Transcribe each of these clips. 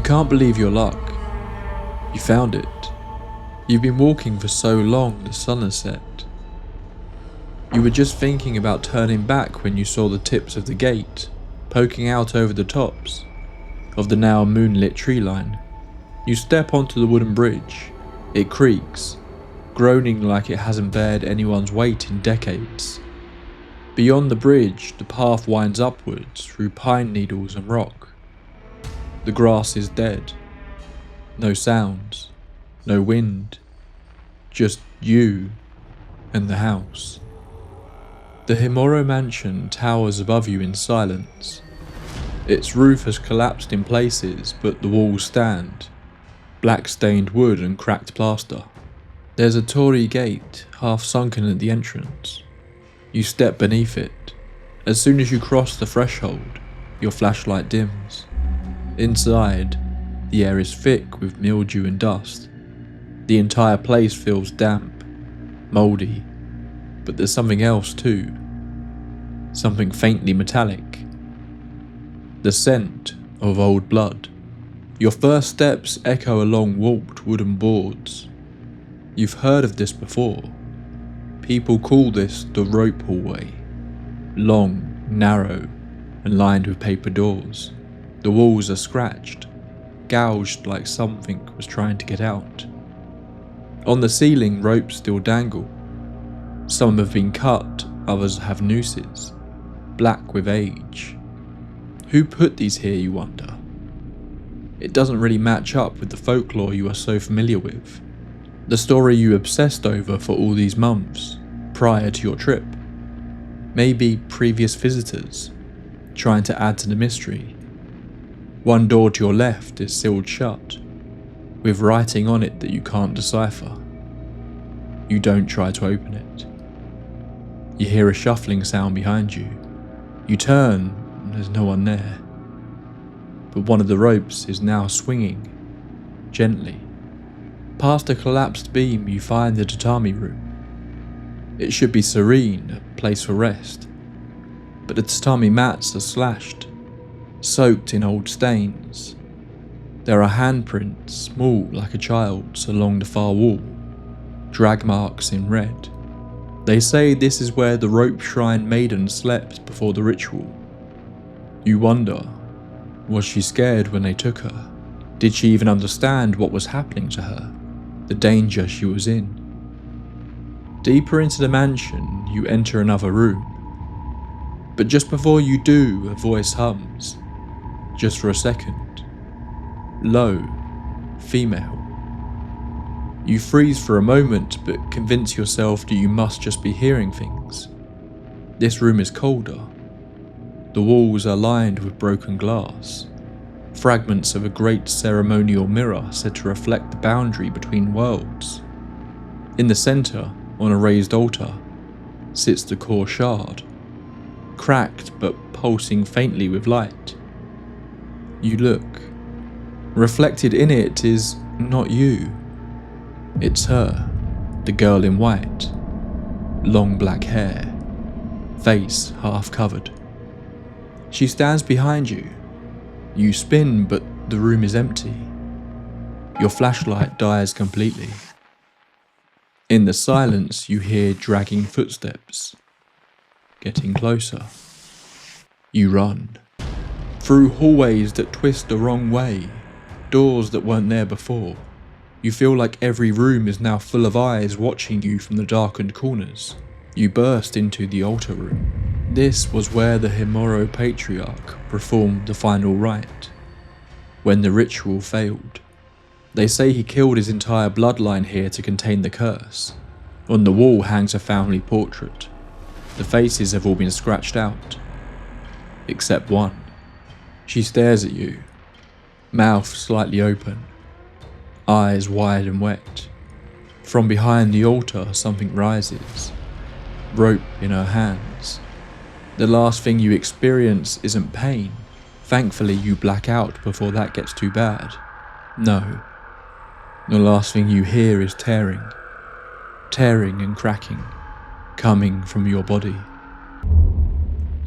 can't believe your luck. You found it. You've been walking for so long the sun has set. You were just thinking about turning back when you saw the tips of the gate poking out over the tops of the now moonlit tree line. You step onto the wooden bridge. It creaks, groaning like it hasn't bared anyone's weight in decades. Beyond the bridge, the path winds upwards through pine needles and rock. The grass is dead. No sounds, no wind, just you and the house. The Himuro Mansion towers above you in silence. Its roof has collapsed in places, but the walls stand. Black stained wood and cracked plaster. There's a torii gate, half sunken at the entrance. You step beneath it. As soon as you cross the threshold, your flashlight dims. Inside, the air is thick with mildew and dust. The entire place feels damp, mouldy, but there's something else too. Something faintly metallic. The scent of old blood. Your first steps echo along warped wooden boards. You've heard of this before. People call this the rope hallway. Long, narrow, and lined with paper doors. The walls are scratched, gouged like something was trying to get out. On the ceiling, ropes still dangle. Some have been cut, others have nooses, black with age. Who put these here, you wonder? It doesn't really match up with the folklore you are so familiar with. The story you obsessed over for all these months, prior to your trip. Maybe previous visitors, trying to add to the mystery. One door to your left is sealed shut, with writing on it that you can't decipher. You don't try to open it. You hear a shuffling sound behind you. You turn, and there's no one there. But one of the ropes is now swinging, gently. Past a collapsed beam, you find the tatami room. It should be serene, a place for rest. But the tatami mats are slashed, soaked in old stains. There are handprints, small like a child's, along the far wall, drag marks in red. They say this is where the rope shrine maiden slept before the ritual. You wonder, was she scared when they took her? Did she even understand what was happening to her? The danger she was in? Deeper into the mansion, you enter another room. But just before you do, a voice hums. Just for a second. Low, female. You freeze for a moment, but convince yourself that you must just be hearing things. This room is colder. The walls are lined with broken glass. Fragments of a great ceremonial mirror said to reflect the boundary between worlds. In the centre, on a raised altar, sits the core shard. Cracked but pulsing faintly with light. You look. Reflected in it is not you. It's her, the girl in white. Long black hair, face half covered. She stands behind you. You spin, but the room is empty. Your flashlight dies completely. In the silence, you hear dragging footsteps. Getting closer. You run. Through hallways that twist the wrong way. Doors that weren't there before. You feel like every room is now full of eyes watching you from the darkened corners. You burst into the altar room. This was where the Himuro patriarch performed the final rite. When the ritual failed. They say he killed his entire bloodline here to contain the curse. On the wall hangs a family portrait. The faces have all been scratched out. Except one. She stares at you. Mouth slightly open. Eyes wide and wet. From behind the altar, something rises. Rope in her hands. The last thing you experience isn't pain. Thankfully, you black out before that gets too bad. No. The last thing you hear is tearing. Tearing and cracking. Coming from your body.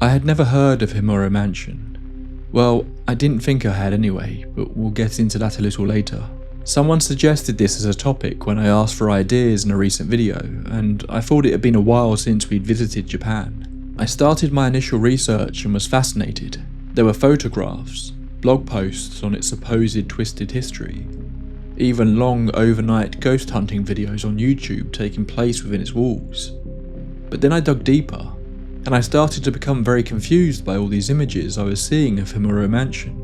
I had never heard of Himuro Mansion. Well, I didn't think I had anyway, but we'll get into that a little later. Someone suggested this as a topic when I asked for ideas in a recent video, and I thought it had been a while since we'd visited Japan. I started my initial research and was fascinated. There were photographs, blog posts on its supposed twisted history, even long overnight ghost hunting videos on YouTube taking place within its walls. But then I dug deeper, and I started to become very confused by all these images I was seeing of Himuro Mansion.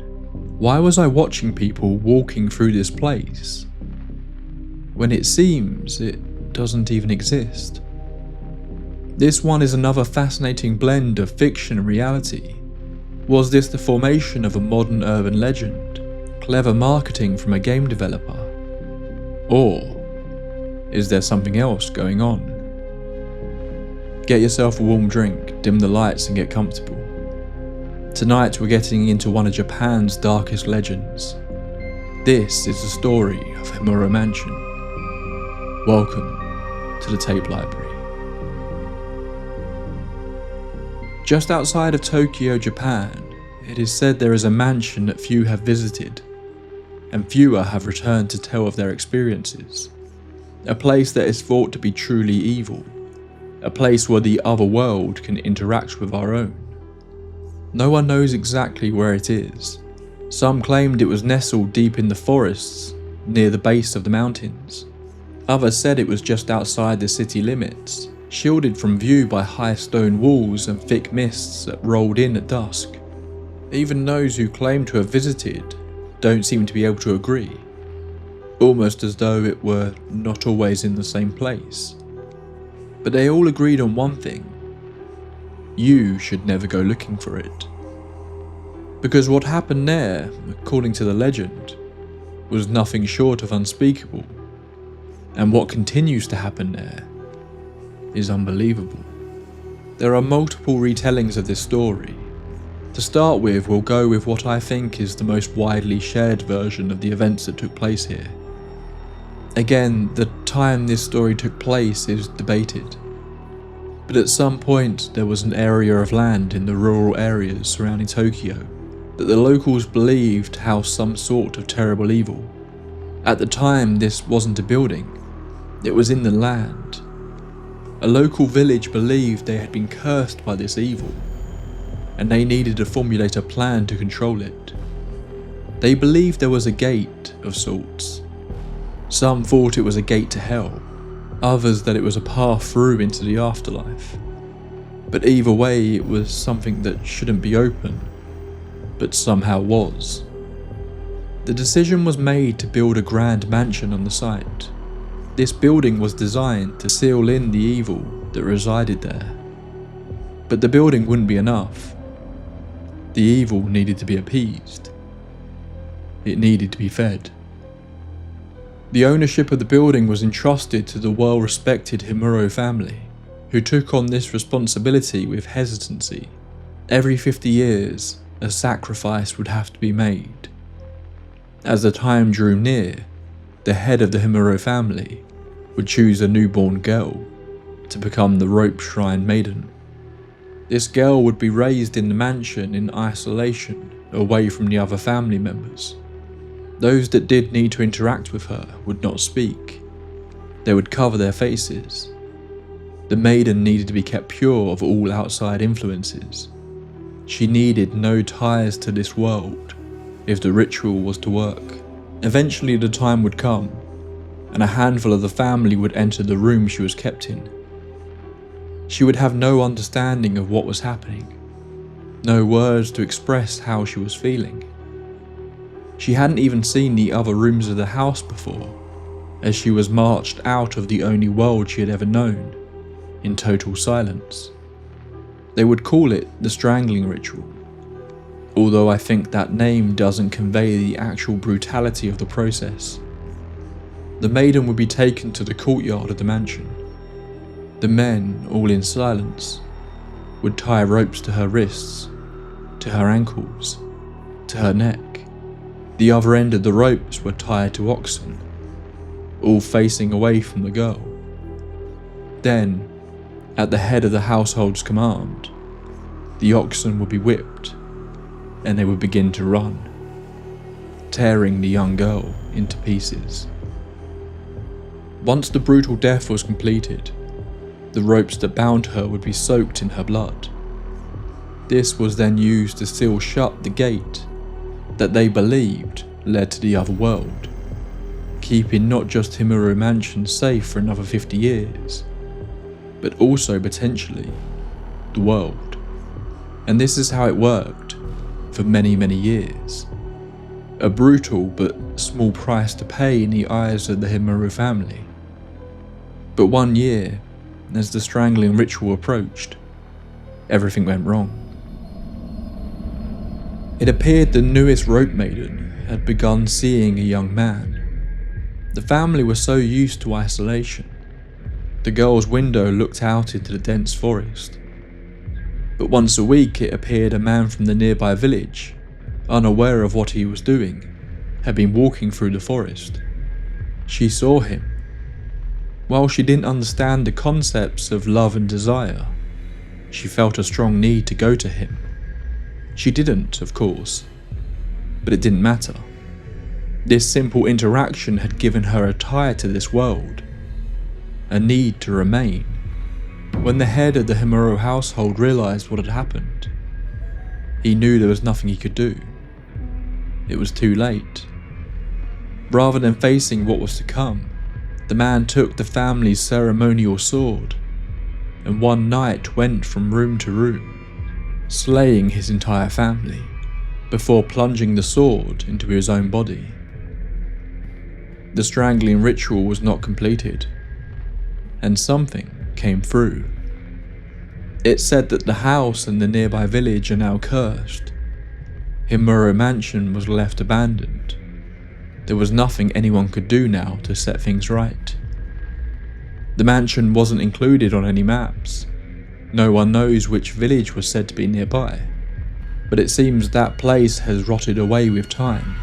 Why was I watching people walking through this place, when it seems it doesn't even exist? This one is another fascinating blend of fiction and reality. Was this the formation of a modern urban legend, clever marketing from a game developer? Or is there something else going on? Get yourself a warm drink, dim the lights and get comfortable. Tonight we're getting into one of Japan's darkest legends. This is the story of Himuro Mansion. Welcome to the Tape Library. Just outside of Tokyo, Japan, it is said there is a mansion that few have visited, and fewer have returned to tell of their experiences. A place that is thought to be truly evil. A place where the other world can interact with our own. No one knows exactly where it is. Some claimed it was nestled deep in the forests, near the base of the mountains. Others said it was just outside the city limits, shielded from view by high stone walls and thick mists that rolled in at dusk. Even those who claim to have visited don't seem to be able to agree, almost as though it were not always in the same place. But they all agreed on one thing: you should never go looking for it. Because what happened there, according to the legend, was nothing short of unspeakable, and what continues to happen there is unbelievable. There are multiple retellings of this story. To start with, we'll go with what I think is the most widely shared version of the events that took place here. Again, the time this story took place is debated, but at some point there was an area of land in the rural areas surrounding Tokyo that the locals believed housed some sort of terrible evil. At the time, this wasn't a building, it was in the land. A local village believed they had been cursed by this evil, and they needed to formulate a plan to control it. They believed there was a gate of sorts. Some thought it was a gate to hell, others that it was a path through into the afterlife. But either way, it was something that shouldn't be open, but somehow was. The decision was made to build a grand mansion on the site. This building was designed to seal in the evil that resided there. But the building wouldn't be enough. The evil needed to be appeased. It needed to be fed. The ownership of the building was entrusted to the well-respected Himuro family, who took on this responsibility with hesitancy. Every 50 years, a sacrifice would have to be made. As the time drew near, the head of the Himuro family would choose a newborn girl to become the rope shrine maiden. This girl would be raised in the mansion in isolation, away from the other family members. Those that did need to interact with her would not speak. They would cover their faces. The maiden needed to be kept pure of all outside influences. She needed no ties to this world if the ritual was to work. Eventually the time would come, and a handful of the family would enter the room she was kept in. She would have no understanding of what was happening, no words to express how she was feeling. She hadn't even seen the other rooms of the house before, as she was marched out of the only world she had ever known, in total silence. They would call it the Strangling Ritual, although I think that name doesn't convey the actual brutality of the process. The maiden would be taken to the courtyard of the mansion. The men, all in silence, would tie ropes to her wrists, to her ankles, to her neck. The other end of the ropes were tied to oxen, all facing away from the girl. Then, at the head of the household's command, the oxen would be whipped, and they would begin to run, tearing the young girl into pieces. Once the brutal death was completed, the ropes that bound her would be soaked in her blood. This was then used to seal shut the gate that they believed led to the other world, keeping not just Himuro Mansion safe for another 50 years, but also potentially the world. And this is how it worked for many, many years. A brutal but small price to pay in the eyes of the Himuro family. But one year, as the Strangling Ritual approached, everything went wrong. It appeared the newest rope maiden had begun seeing a young man. The family was so used to isolation. The girl's window looked out into the dense forest. But once a week it appeared a man from the nearby village, unaware of what he was doing, had been walking through the forest. She saw him. While she didn't understand the concepts of love and desire, she felt a strong need to go to him. She didn't, of course, but it didn't matter. This simple interaction had given her a tie to this world, a need to remain. When the head of the Himuro household realized what had happened, he knew there was nothing he could do. It was too late. Rather than facing what was to come, the man took the family's ceremonial sword and one night went from room to room, slaying his entire family before plunging the sword into his own body. The strangling ritual was not completed, and something came through. It said that the house and the nearby village are now cursed. Himuro Mansion was left abandoned. There was nothing anyone could do now to set things right. The mansion wasn't included on any maps. No one knows which village was said to be nearby, but it seems that place has rotted away with time,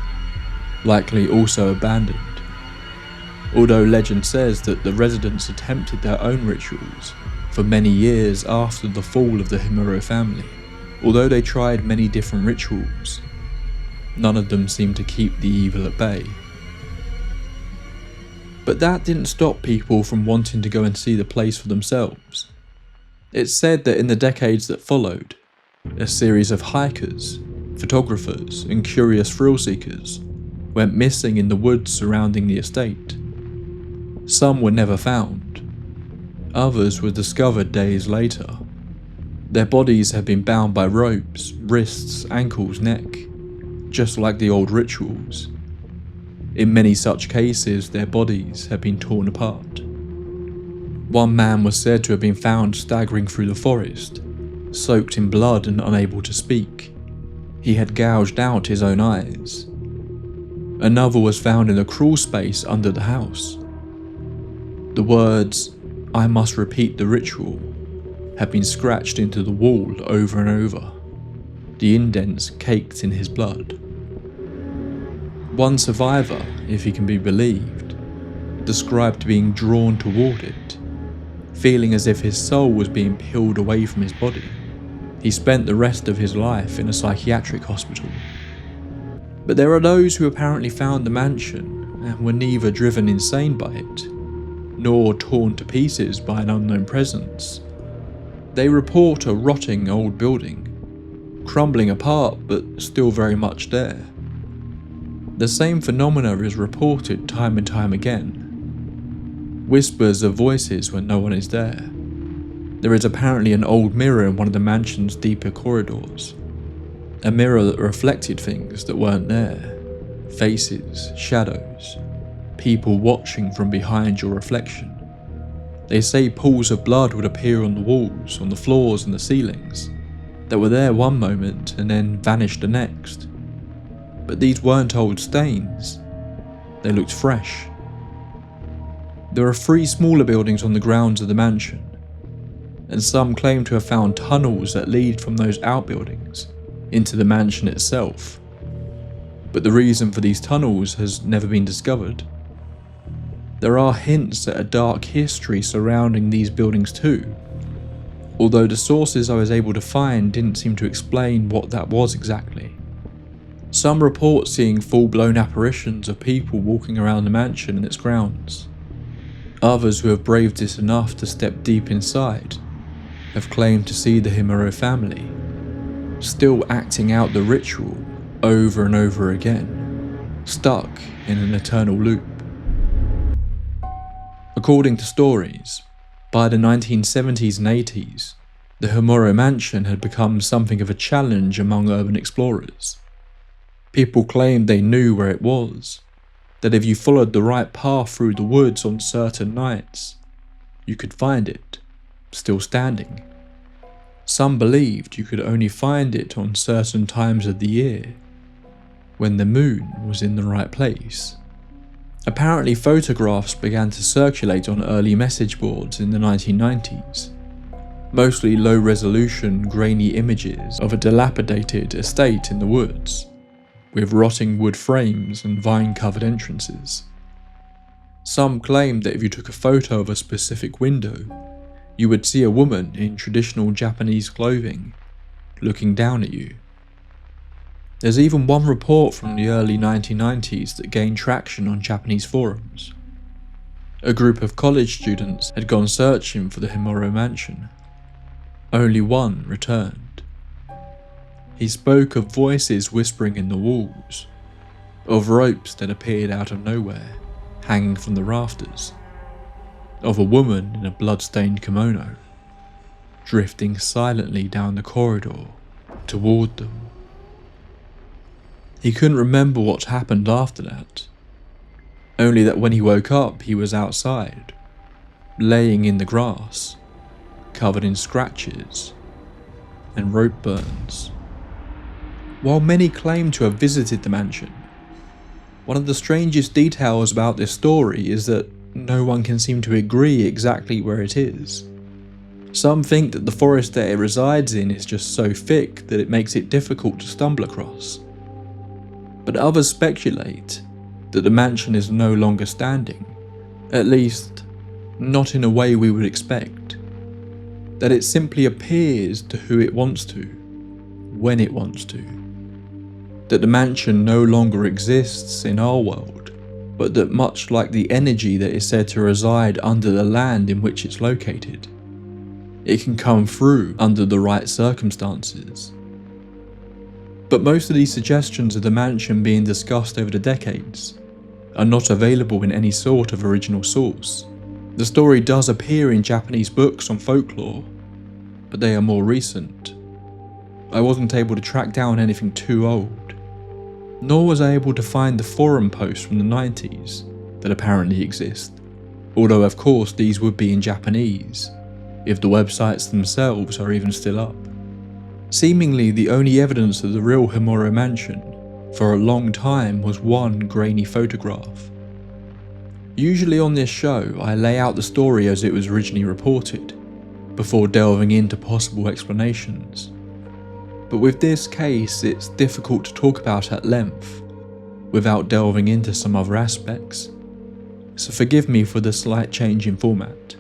likely also abandoned. Although legend says that the residents attempted their own rituals for many years after the fall of the Himuro family. Although they tried many different rituals, none of them seemed to keep the evil at bay. But that didn't stop people from wanting to go and see the place for themselves. It's said that in the decades that followed, a series of hikers, photographers, and curious thrill seekers went missing in the woods surrounding the estate. Some were never found. Others were discovered days later. Their bodies had been bound by ropes, wrists, ankles, neck, just like the old rituals. In many such cases, their bodies had been torn apart. One man was said to have been found staggering through the forest, soaked in blood and unable to speak. He had gouged out his own eyes. Another was found in a crawl space under the house. The words, "I must repeat the ritual," had been scratched into the wall over and over, the indents caked in his blood. One survivor, if he can be believed, described being drawn toward it, feeling as if his soul was being peeled away from his body. He spent the rest of his life in a psychiatric hospital. But there are those who apparently found the mansion and were neither driven insane by it, nor torn to pieces by an unknown presence. They report a rotting old building, crumbling apart but still very much there. The same phenomena is reported time and time again. Whispers of voices when no one is there. There is apparently an old mirror in one of the mansion's deeper corridors. A mirror that reflected things that weren't there. Faces, shadows, people watching from behind your reflection. They say pools of blood would appear on the walls, on the floors and the ceilings, that were there one moment and then vanished the next. But these weren't old stains. They looked fresh. There are 3 smaller buildings on the grounds of the mansion, and some claim to have found tunnels that lead from those outbuildings into the mansion itself. But the reason for these tunnels has never been discovered. There are hints at a dark history surrounding these buildings too, although the sources I was able to find didn't seem to explain what that was exactly. Some report seeing full-blown apparitions of people walking around the mansion and its grounds. Others who have braved it enough to step deep inside have claimed to see the Himuro family, still acting out the ritual over and over again, stuck in an eternal loop. According to stories, by the 1970s and 80s, the Himuro Mansion had become something of a challenge among urban explorers. People claimed they knew where it was, that if you followed the right path through the woods on certain nights, you could find it, still standing. Some believed you could only find it on certain times of the year, when the moon was in the right place. Apparently photographs began to circulate on early message boards in the 1990s, mostly low-resolution, grainy images of a dilapidated estate in the woods, with rotting wood frames and vine-covered entrances. Some claimed that if you took a photo of a specific window, you would see a woman in traditional Japanese clothing, looking down at you. There's even one report from the early 1990s that gained traction on Japanese forums. A group of college students had gone searching for the Himuro Mansion. Only one returned. He spoke of voices whispering in the walls, of ropes that appeared out of nowhere, hanging from the rafters, of a woman in a blood-stained kimono, drifting silently down the corridor toward them. He couldn't remember what happened after that, only that when he woke up he was outside, laying in the grass, covered in scratches and rope burns. While many claim to have visited the mansion, one of the strangest details about this story is that no one can seem to agree exactly where it is. Some think that the forest that it resides in is just so thick that it makes it difficult to stumble across. But others speculate that the mansion is no longer standing, at least not in a way we would expect. That it simply appears to who it wants to, when it wants to. That the mansion no longer exists in our world, but that much like the energy that is said to reside under the land in which it's located, it can come through under the right circumstances. But most of these suggestions of the mansion being discussed over the decades are not available in any sort of original source. The story does appear in Japanese books on folklore, but they are more recent. I wasn't able to track down anything too old, nor was I able to find the forum posts from the 90s that apparently exist, although of course these would be in Japanese, if the websites themselves are even still up. Seemingly the only evidence of the real Himuro Mansion for a long time was one grainy photograph. Usually on this show I lay out the story as it was originally reported, before delving into possible explanations. But with this case it's difficult to talk about at length, without delving into some other aspects, so forgive me for the slight change in format.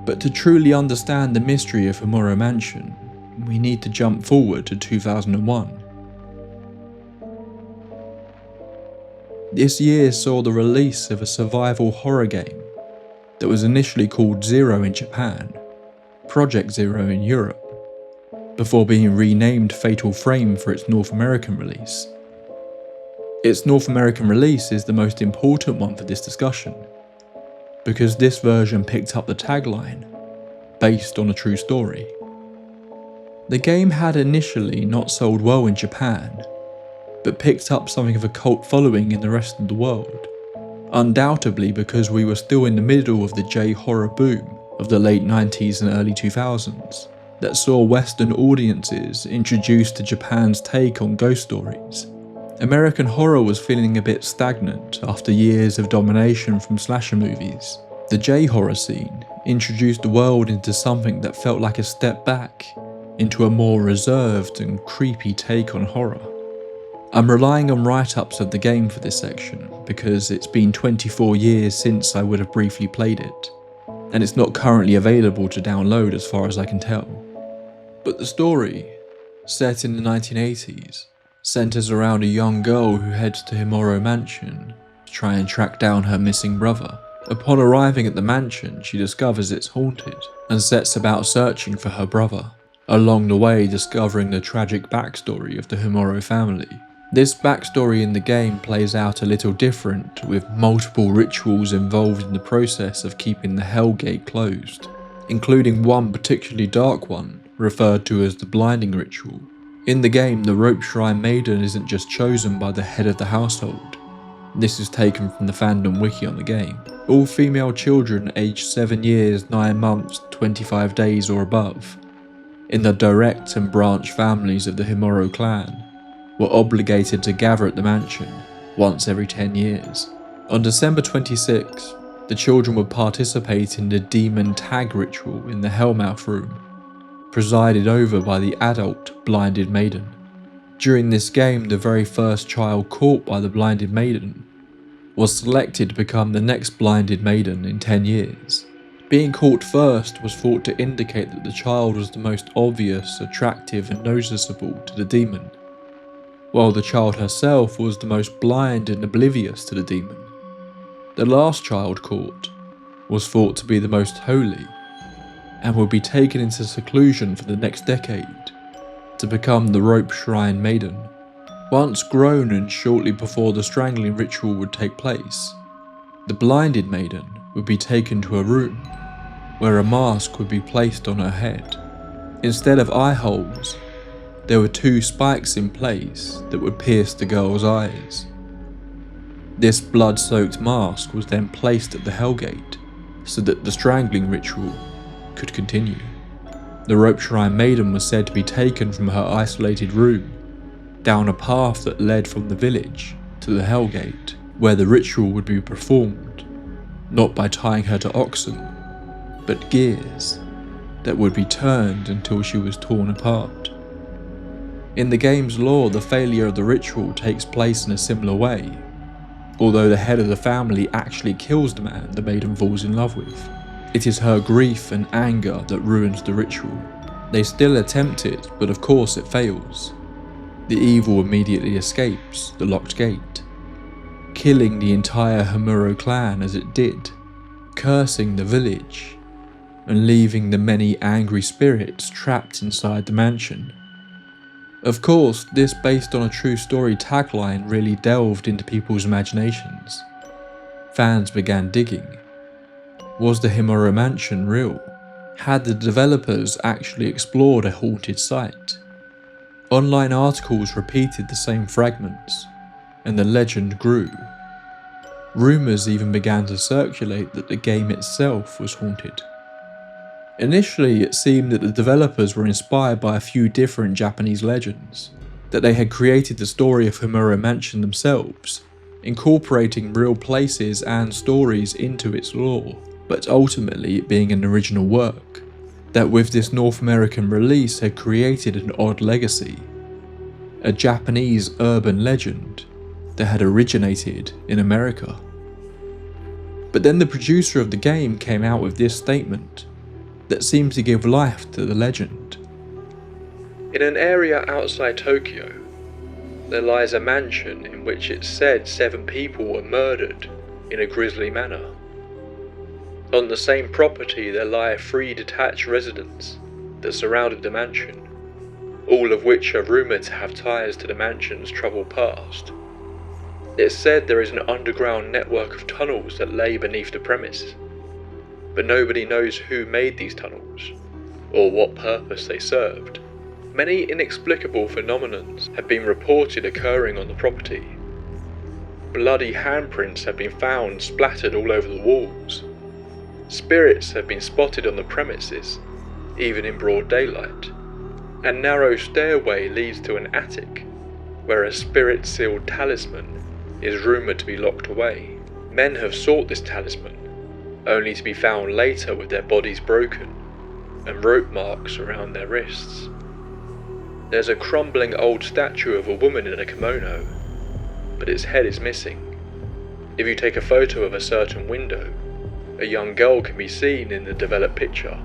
But to truly understand the mystery of Himuro Mansion, we need to jump forward to 2001. This year saw the release of a survival horror game that was initially called Zero in Japan, Project Zero in Europe, before being renamed Fatal Frame for its North American release. Its North American release is the most important one for this discussion, because this version picked up the tagline, based on a true story. The game had initially not sold well in Japan, but picked up something of a cult following in the rest of the world, undoubtedly because we were still in the middle of the J-horror boom of the late 90s and early 2000s that saw Western audiences introduced to Japan's take on ghost stories. American horror was feeling a bit stagnant after years of domination from slasher movies. The J-horror scene introduced the world into something that felt like a step back into a more reserved and creepy take on horror. I'm relying on write-ups of the game for this section because it's been 24 years since I would have briefly played it, and it's not currently available to download as far as I can tell. But the story, set in the 1980s, centers around a young girl who heads to Himuro Mansion to try and track down her missing brother. Upon arriving at the mansion, she discovers it's haunted and sets about searching for her brother, along the way discovering the tragic backstory of the Himuro family. This backstory in the game plays out a little different, with multiple rituals involved in the process of keeping the Hell Gate closed, including one particularly dark one, referred to as the Blinding Ritual. In the game, the Rope Shrine Maiden isn't just chosen by the head of the household. This is taken from the fandom wiki on the game. All female children aged 7 years, 9 months, 25 days or above, in the direct and branch families of the Himuro clan, were obligated to gather at the mansion once every 10 years. On December 26, the children would participate in the Demon Tag Ritual in the Hellmouth Room, presided over by the adult Blinded Maiden. During this game, the very first child caught by the Blinded Maiden was selected to become the next Blinded Maiden in 10 years. Being caught first was thought to indicate that the child was the most obvious, attractive and noticeable to the demon, while the child herself was the most blind and oblivious to the demon. The last child caught was thought to be the most holy, and would be taken into seclusion for the next decade to become the Rope Shrine Maiden. Once grown and shortly before the Strangling Ritual would take place, the Blinded Maiden would be taken to a room where a mask would be placed on her head. Instead of eye holes, there were 2 spikes in place that would pierce the girl's eyes. This blood-soaked mask was then placed at the Hellgate so that the Strangling Ritual could continue. The Rope Shrine Maiden was said to be taken from her isolated room down a path that led from the village to the Hellgate, where the ritual would be performed, not by tying her to oxen, but gears that would be turned until she was torn apart. In the game's lore, the failure of the ritual takes place in a similar way, although the head of the family actually kills the man the maiden falls in love with. It is her grief and anger that ruins the ritual. They still attempt it, but of course it fails. The evil immediately escapes the locked gate, killing the entire Himuro clan as it did, cursing the village, and leaving the many angry spirits trapped inside the mansion. Of course, this based on a true story tagline really delved into people's imaginations. Fans began digging. Was the Himuro Mansion real? Had the developers actually explored a haunted site? Online articles repeated the same fragments, and the legend grew. Rumours even began to circulate that the game itself was haunted. Initially, it seemed that the developers were inspired by a few different Japanese legends, that they had created the story of Himuro Mansion themselves, incorporating real places and stories into its lore, but ultimately it being an original work, that with this North American release had created an odd legacy, a Japanese urban legend that had originated in America. But then the producer of the game came out with this statement that seemed to give life to the legend. In an area outside Tokyo, there lies a mansion in which it's said 7 people were murdered in a grisly manner. On the same property there lie 3 detached residences that surrounded the mansion, all of which are rumoured to have ties to the mansion's troubled past. It's said there is an underground network of tunnels that lay beneath the premise, but nobody knows who made these tunnels, or what purpose they served. Many inexplicable phenomena have been reported occurring on the property. Bloody handprints have been found splattered all over the walls. Spirits have been spotted on the premises, even in broad daylight. A narrow stairway leads to an attic, where a spirit-sealed talisman is rumoured to be locked away. Men have sought this talisman, only to be found later with their bodies broken and rope marks around their wrists. There's a crumbling old statue of a woman in a kimono, but its head is missing. If you take a photo of a certain window, a young girl can be seen in the developed picture.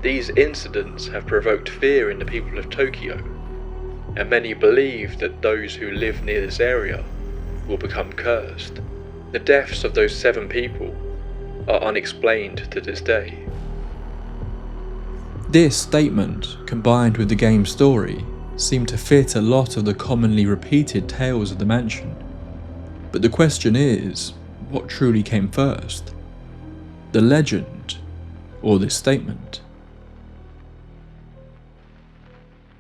These incidents have provoked fear in the people of Tokyo. and many believe that those who live near this area will become cursed. The deaths of those 7 people are unexplained to this day. This statement, combined with the game's story, seemed to fit a lot of the commonly repeated tales of the mansion. But the question is, what truly came first? The legend, or this statement?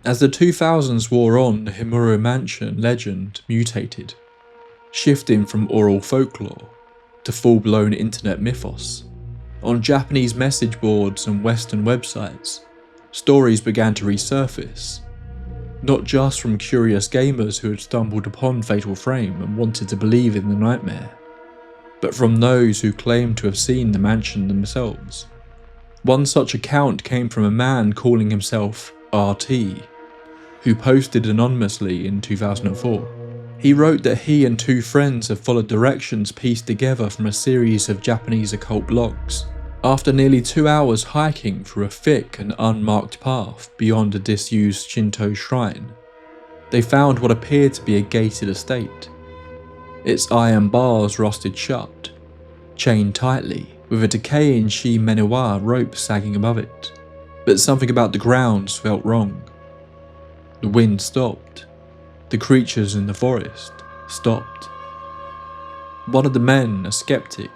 As the 2000s wore on, the Himuro Mansion legend mutated, shifting from oral folklore to full-blown internet mythos. On Japanese message boards and Western websites, stories began to resurface, not just from curious gamers who had stumbled upon Fatal Frame and wanted to believe in the nightmare, but from those who claimed to have seen the mansion themselves. One such account came from a man calling himself RT, who posted anonymously in 2004. He wrote that he and 2 friends have followed directions pieced together from a series of Japanese occult blogs. After nearly 2 hours hiking through a thick and unmarked path beyond a disused Shinto shrine, they found what appeared to be a gated estate. Its iron bars rusted shut, chained tightly, with a decaying Shi-Menewa rope sagging above it. But something about the grounds felt wrong. The wind stopped. The creatures in the forest stopped. One of the men, a skeptic,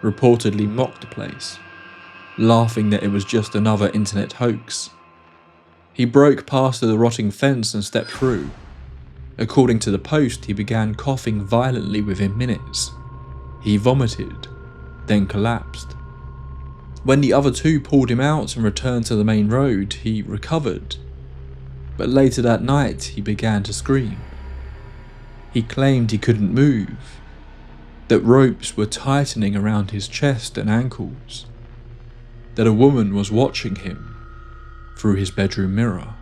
reportedly mocked the place, laughing that it was just another internet hoax. He broke past the rotting fence and stepped through. According to the post, he began coughing violently within minutes. He vomited, then collapsed. When the other 2 pulled him out and returned to the main road, he recovered. But later that night, he began to scream. He claimed he couldn't move, that ropes were tightening around his chest and ankles, that a woman was watching him through his bedroom mirror.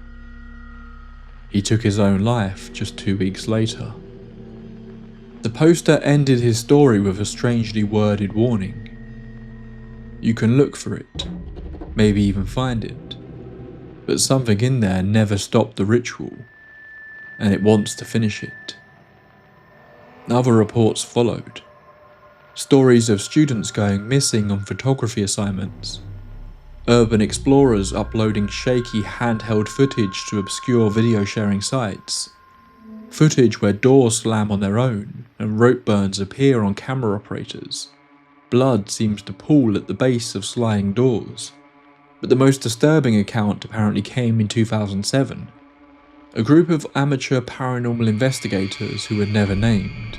He took his own life just 2 weeks later. The poster ended his story with a strangely worded warning. You can look for it, maybe even find it, but something in there never stopped the ritual, and it wants to finish it. Other reports followed. Stories of students going missing on photography assignments, urban explorers uploading shaky handheld footage to obscure video sharing sites, footage where doors slam on their own and rope burns appear on camera operators. Blood seems to pool at the base of sliding doors. But the most disturbing account apparently came in 2007. A group of amateur paranormal investigators who were never named,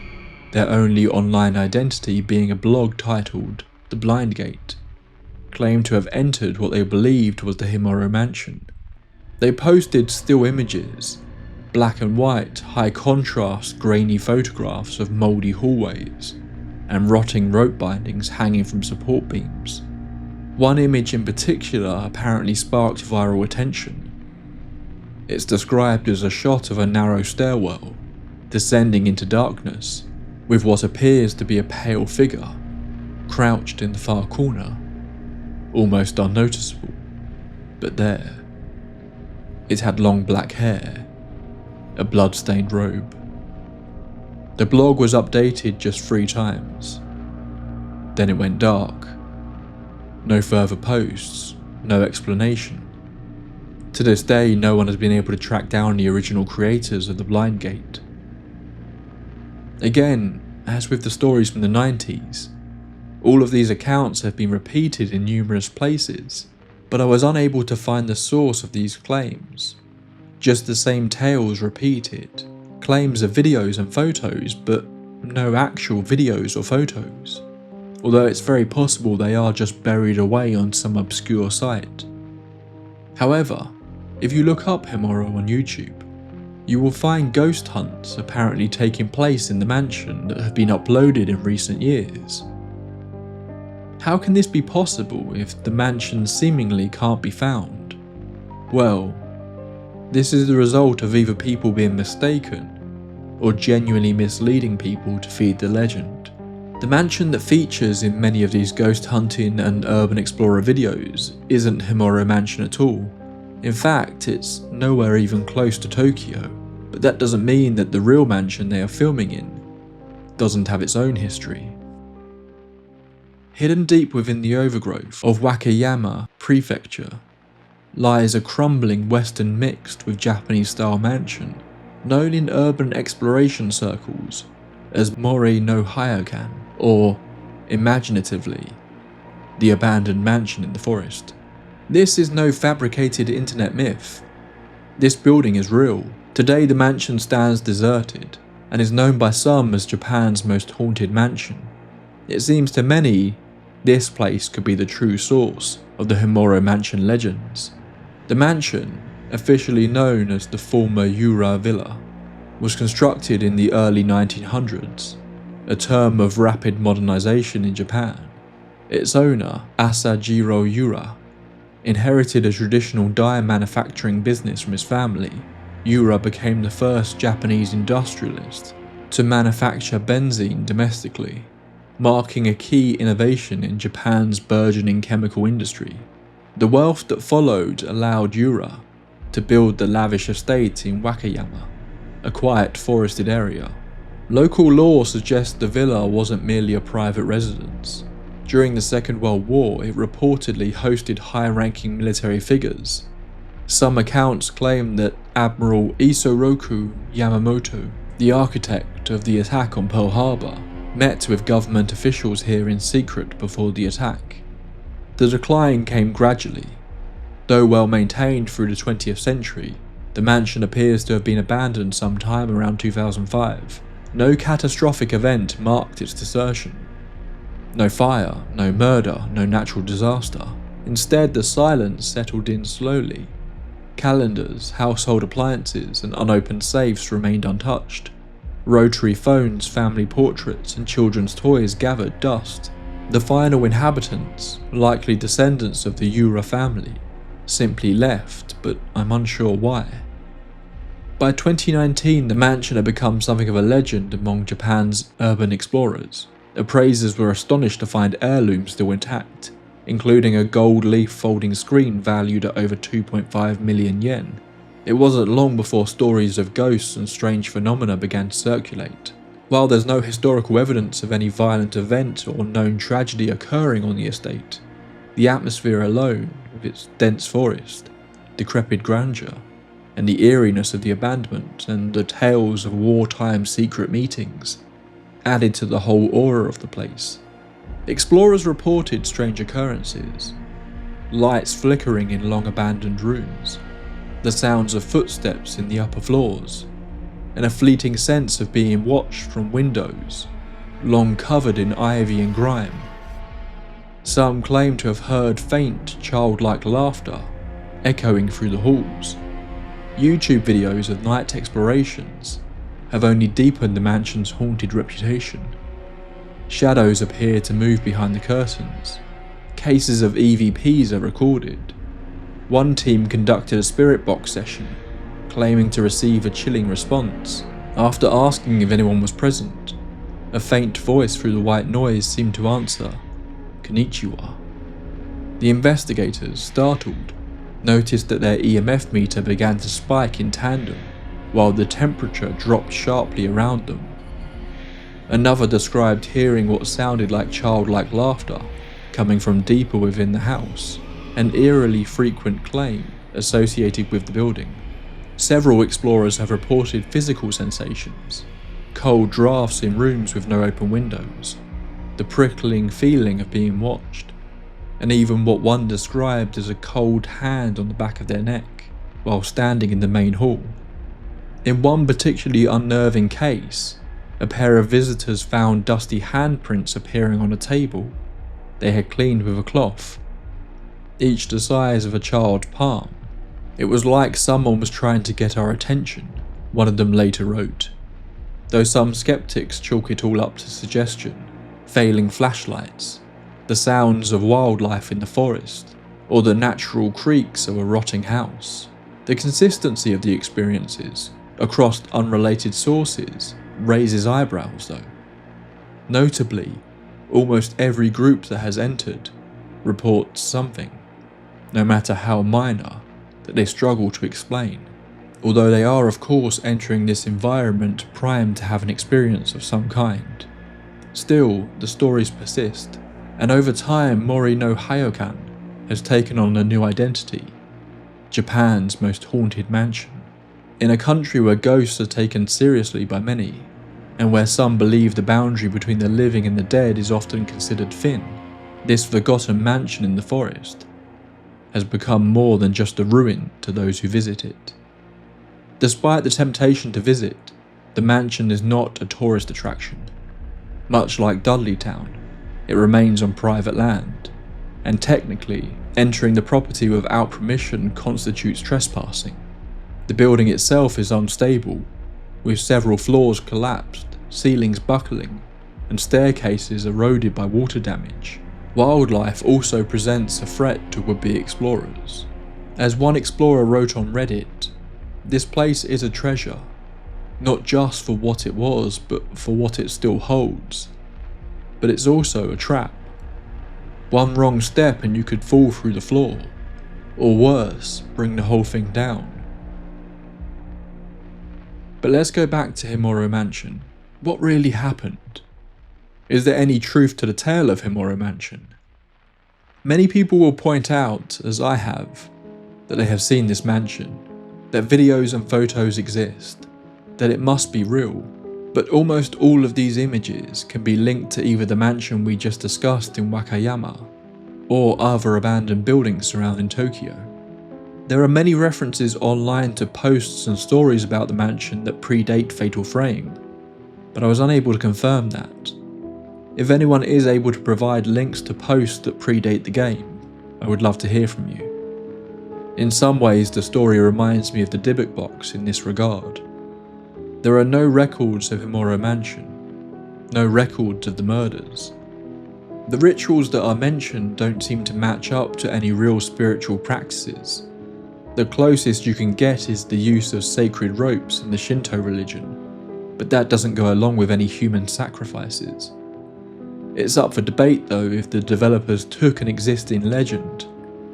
their only online identity being a blog titled The Blind Gate, claimed to have entered what they believed was the Himuro Mansion. They posted still images, black and white, high contrast, grainy photographs of mouldy hallways and rotting rope bindings hanging from support beams. One image in particular apparently sparked viral attention. It's described as a shot of a narrow stairwell, descending into darkness, with what appears to be a pale figure, crouched in the far corner, almost unnoticeable, but there. It had long black hair, a blood-stained robe. The blog was updated just 3 times. Then it went dark. No further posts, no explanation. To this day, no one has been able to track down the original creators of the Blind Gate. Again, as with the stories from the 90s, all of these accounts have been repeated in numerous places, but I was unable to find the source of these claims. Just the same tales repeated, claims of videos and photos, but no actual videos or photos. Although it's very possible they are just buried away on some obscure site. However, if you look up Himuro on YouTube, you will find ghost hunts apparently taking place in the mansion that have been uploaded in recent years. How can this be possible if the mansion seemingly can't be found? Well, this is the result of either people being mistaken or genuinely misleading people to feed the legend. The mansion that features in many of these ghost hunting and urban explorer videos isn't Himuro Mansion at all. In fact, it's nowhere even close to Tokyo. but that doesn't mean that the real mansion they are filming in doesn't have its own history. Hidden deep within the overgrowth of Wakayama Prefecture lies a crumbling western mixed with Japanese-style mansion known in urban exploration circles as Mori no Hyokan, or, imaginatively, the abandoned mansion in the forest. This is no fabricated internet myth. This building is real. Today the mansion stands deserted and is known by some as Japan's most haunted mansion. It seems to many this place could be the true source of the Himuro Mansion legends. The mansion, officially known as the former Yura Villa, was constructed in the early 1900s, a term of rapid modernization in Japan. Its owner, Asajiro Yura, inherited a traditional dye manufacturing business from his family. Yura became the first Japanese industrialist to manufacture benzene domestically, marking a key innovation in Japan's burgeoning chemical industry. The wealth that followed allowed Yura to build the lavish estate in Wakayama, a quiet forested area. Local law suggests the villa wasn't merely a private residence. During the Second World War, it reportedly hosted high-ranking military figures. Some accounts claim that Admiral Isoroku Yamamoto, the architect of the attack on Pearl Harbor, met with government officials here in secret before the attack. The decline came gradually. Though well maintained through the 20th century, the mansion appears to have been abandoned sometime around 2005. No catastrophic event marked its desertion. No fire, no murder, no natural disaster. Instead, the silence settled in slowly. Calendars, household appliances, and unopened safes remained untouched. Rotary phones, family portraits, and children's toys gathered dust. The final inhabitants, likely descendants of the Yura family, simply left, but I'm unsure why. By 2019, the mansion had become something of a legend among Japan's urban explorers. Appraisers were astonished to find heirlooms still intact, including a gold leaf folding screen valued at over 2.5 million yen. It wasn't long before stories of ghosts and strange phenomena began to circulate. While there's no historical evidence of any violent event or known tragedy occurring on the estate, the atmosphere alone, with its dense forest, decrepit grandeur, and the eeriness of the abandonment and the tales of wartime secret meetings, added to the whole aura of the place. Explorers reported strange occurrences, lights flickering in long abandoned rooms, the sounds of footsteps in the upper floors, and a fleeting sense of being watched from windows, long covered in ivy and grime. Some claim to have heard faint, childlike laughter echoing through the halls. YouTube videos of night explorations have only deepened the mansion's haunted reputation. Shadows appear to move behind the curtains. Cases of EVPs are recorded. One team conducted a spirit box session, claiming to receive a chilling response. After asking if anyone was present, a faint voice through the white noise seemed to answer, "Konnichiwa." The investigators, startled, noticed that their EMF meter began to spike in tandem, while the temperature dropped sharply around them. Another described hearing what sounded like childlike laughter coming from deeper within the house, an eerily frequent claim associated with the building. Several explorers have reported physical sensations, cold drafts in rooms with no open windows, the prickling feeling of being watched, and even what one described as a cold hand on the back of their neck while standing in the main hall. In one particularly unnerving case, a pair of visitors found dusty handprints appearing on a table they had cleaned with a cloth, each the size of a child's palm. "It was like someone was trying to get our attention," one of them later wrote, though some skeptics chalk it all up to suggestion, failing flashlights, the sounds of wildlife in the forest, or the natural creaks of a rotting house. The consistency of the experiences across unrelated sources raises eyebrows though. Notably, almost every group that has entered reports something, no matter how minor, that they struggle to explain. although they are of course entering this environment primed to have an experience of some kind. Still, the stories persist, and over time Mori no Hayokan has taken on a new identity, Japan's most haunted mansion. In a country where ghosts are taken seriously by many, and where some believe the boundary between the living and the dead is often considered thin, this forgotten mansion in the forest has become more than just a ruin to those who visit it. Despite the temptation to visit, the mansion is not a tourist attraction. Much like Dudleytown, it remains on private land, and technically, entering the property without permission constitutes trespassing. The building itself is unstable, with several floors collapsed, ceilings buckling, and staircases eroded by water damage. Wildlife also presents a threat to would-be explorers. As one explorer wrote on Reddit, this place is a treasure, not just for what it was, but for what it still holds. But it's also a trap. One wrong step and you could fall through the floor, or worse, bring the whole thing down. But let's go back to Himuro Mansion. What really happened? Is there any truth to the tale of Himuro Mansion? Many people will point out, as I have, that they have seen this mansion, that videos and photos exist, that it must be real, but almost all of these images can be linked to either the mansion we just discussed in Wakayama, or other abandoned buildings surrounding Tokyo. There are many references online to posts and stories about the mansion that predate Fatal Frame, but I was unable to confirm that. If anyone is able to provide links to posts that predate the game, I would love to hear from you. In some ways, the story reminds me of the Dybbuk box in this regard. There are no records of Himuro Mansion, no records of the murders. The rituals that are mentioned don't seem to match up to any real spiritual practices. The closest you can get is the use of sacred ropes in the Shinto religion, but that doesn't go along with any human sacrifices. It's up for debate though if the developers took an existing legend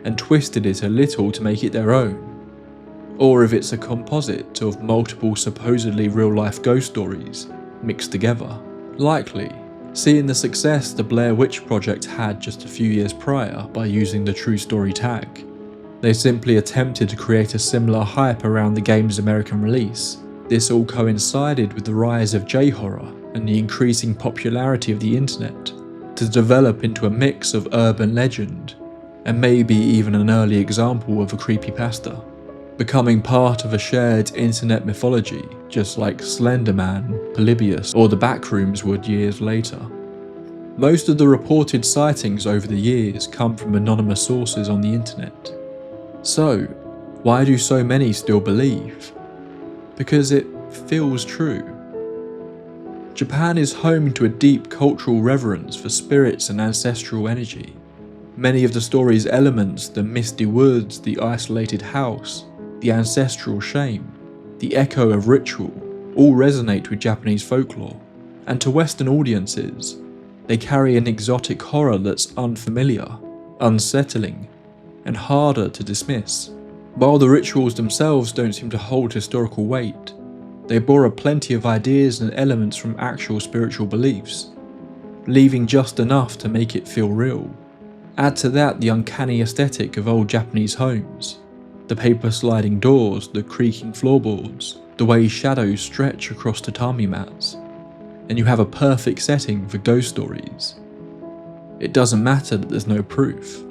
and twisted it a little to make it their own, or if it's a composite of multiple supposedly real-life ghost stories mixed together. Likely, seeing the success the Blair Witch Project had just a few years prior by using the true story tag, they simply attempted to create a similar hype around the game's American release. This all coincided with the rise of J-horror and the increasing popularity of the internet to develop into a mix of urban legend and maybe even an early example of a creepypasta, becoming part of a shared internet mythology just like Slender Man, Polybius or the Backrooms would years later. Most of the reported sightings over the years come from anonymous sources on the internet. So, why do so many still believe? Because it feels true. Japan is home to a deep cultural reverence for spirits and ancestral energy. Many of the story's elements, the misty woods, the isolated house, the ancestral shame, the echo of ritual, all resonate with Japanese folklore, and to Western audiences, they carry an exotic horror that's unfamiliar, unsettling, and harder to dismiss. While the rituals themselves don't seem to hold historical weight, they borrow plenty of ideas and elements from actual spiritual beliefs, leaving just enough to make it feel real. Add to that the uncanny aesthetic of old Japanese homes, the paper sliding doors, the creaking floorboards, the way shadows stretch across tatami mats, and you have a perfect setting for ghost stories. It doesn't matter that there's no proof,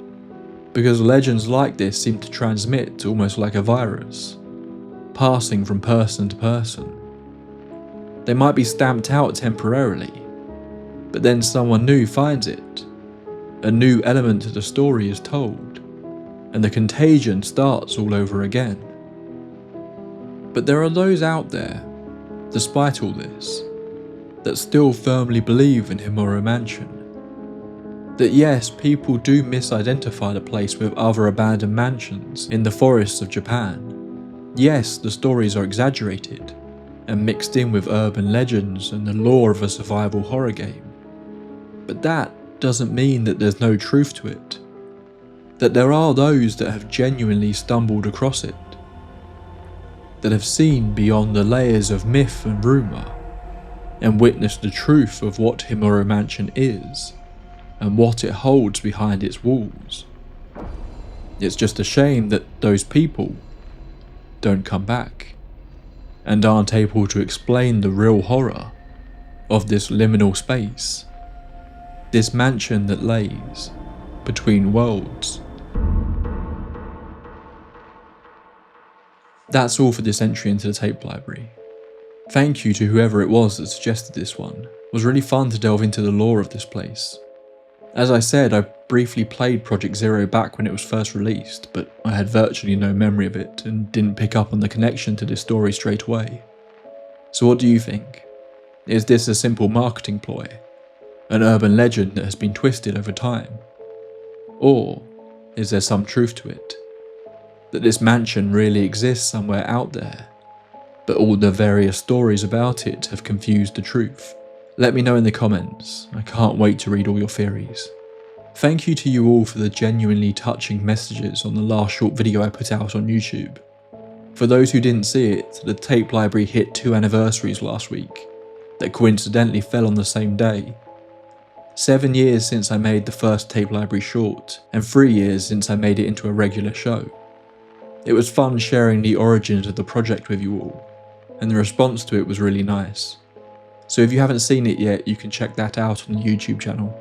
because legends like this seem to transmit almost like a virus, passing from person to person. They might be stamped out temporarily, but then someone new finds it. A new element to the story is told, and the contagion starts all over again. But there are those out there, despite all this, that still firmly believe in Himuro Mansion. That yes, people do misidentify the place with other abandoned mansions in the forests of Japan. Yes, the stories are exaggerated and mixed in with urban legends and the lore of a survival horror game. But that doesn't mean that there's no truth to it. That there are those that have genuinely stumbled across it. that have seen beyond the layers of myth and rumour, and witnessed the truth of what Himuro Mansion is, and what it holds behind its walls. It's just a shame that those people don't come back, and aren't able to explain the real horror of this liminal space, this mansion that lays between worlds. That's all for this entry into the tape library. Thank you to whoever it was that suggested this one. It was really fun to delve into the lore of this place. As I said, I briefly played Project Zero back when it was first released, but I had virtually no memory of it and didn't pick up on the connection to this story straight away. So what do you think? Is this a simple marketing ploy? An urban legend that has been twisted over time? Or is there some truth to it? That this mansion really exists somewhere out there, but all the various stories about it have confused the truth? Let me know in the comments. I can't wait to read all your theories. Thank you to you all for the genuinely touching messages on the last short video I put out on YouTube. For those who didn't see it, the tape library hit 2 anniversaries last week that coincidentally fell on the same day. 7 years since I made the first tape library short, and 3 years since I made it into a regular show. It was fun sharing the origins of the project with you all, and the response to it was really nice. So if you haven't seen it yet, you can check that out on the YouTube channel.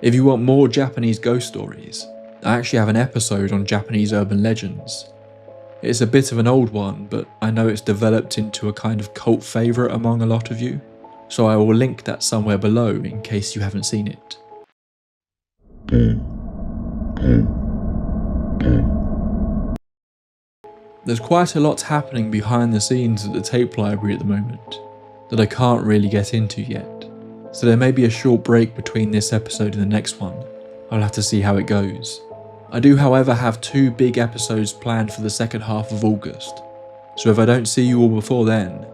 If you want more Japanese ghost stories, I actually have an episode on Japanese urban legends. It's a bit of an old one, but I know it's developed into a kind of cult favourite among a lot of you, so I will link that somewhere below in case you haven't seen it. There's quite a lot happening behind the scenes at the tape library at the moment that I can't really get into yet, so there may be a short break between this episode and the next one. I'll have to see how it goes. I do however have 2 big episodes planned for the second half of August, so if I don't see you all before then,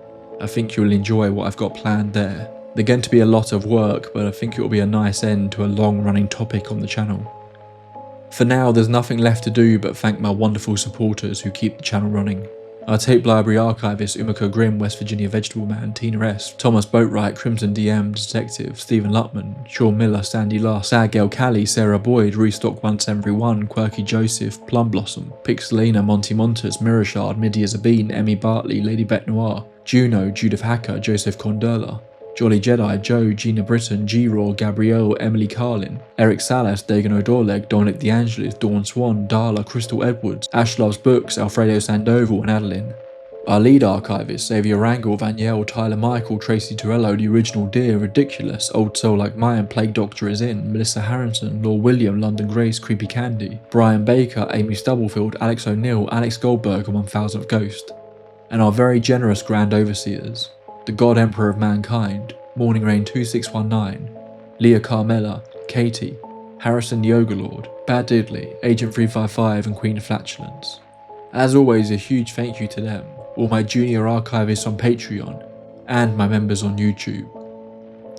I think you'll enjoy what I've got planned there. They're going to be a lot of work, but I think it will be a nice end to a long running topic on the channel. For now, there's nothing left to do but thank my wonderful supporters who keep the channel running. Our tape library archivist Umiko Grimm, West Virginia Vegetable Man, Tina S, Thomas Boatwright, Crimson DM, Detective, Stephen Lutman, Sean Miller, Sandy Last, Sargale Callie, Sarah Boyd, Restock 171, Quirky Joseph, Plum Blossom, Pixelina, Monty Montes, Mirashard, Midia Zabine, Emmy Bartley, Lady Bet Noir, Juno, Judith Hacker, Joseph Condurla, Jolly Jedi, Joe, Gina Britton, G-Raw, Gabrielle, Emily Carlin, Eric Salas, Dagan O'Dorleg, Dominic DeAngelis, Dawn Swan, Darla, Crystal Edwards, Ash Loves Books, Alfredo Sandoval and Adeline. Our lead archivist, Xavier Rangel, Vaniel, Tyler Michael, Tracy Torello, The Original Deer, Ridiculous, Old Soul Like Mine, Plague Doctor Is In, Melissa Harrison, Law William, London Grace, Creepy Candy, Brian Baker, Amy Stubblefield, Alex O'Neill, Alex Goldberg and 1000th Ghost. And our very generous Grand Overseers, the God Emperor of Mankind, Morning Rain 2619, Leah Carmella, Katie, Harrison the Yoga Lord, Bad Diddley, Agent 355 and Queen of Flatulence. As always, a huge thank you to them, all my junior archivists on Patreon, and my members on YouTube.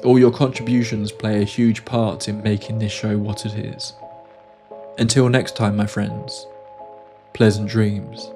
All your contributions play a huge part in making this show what it is. Until next time, my friends, pleasant dreams.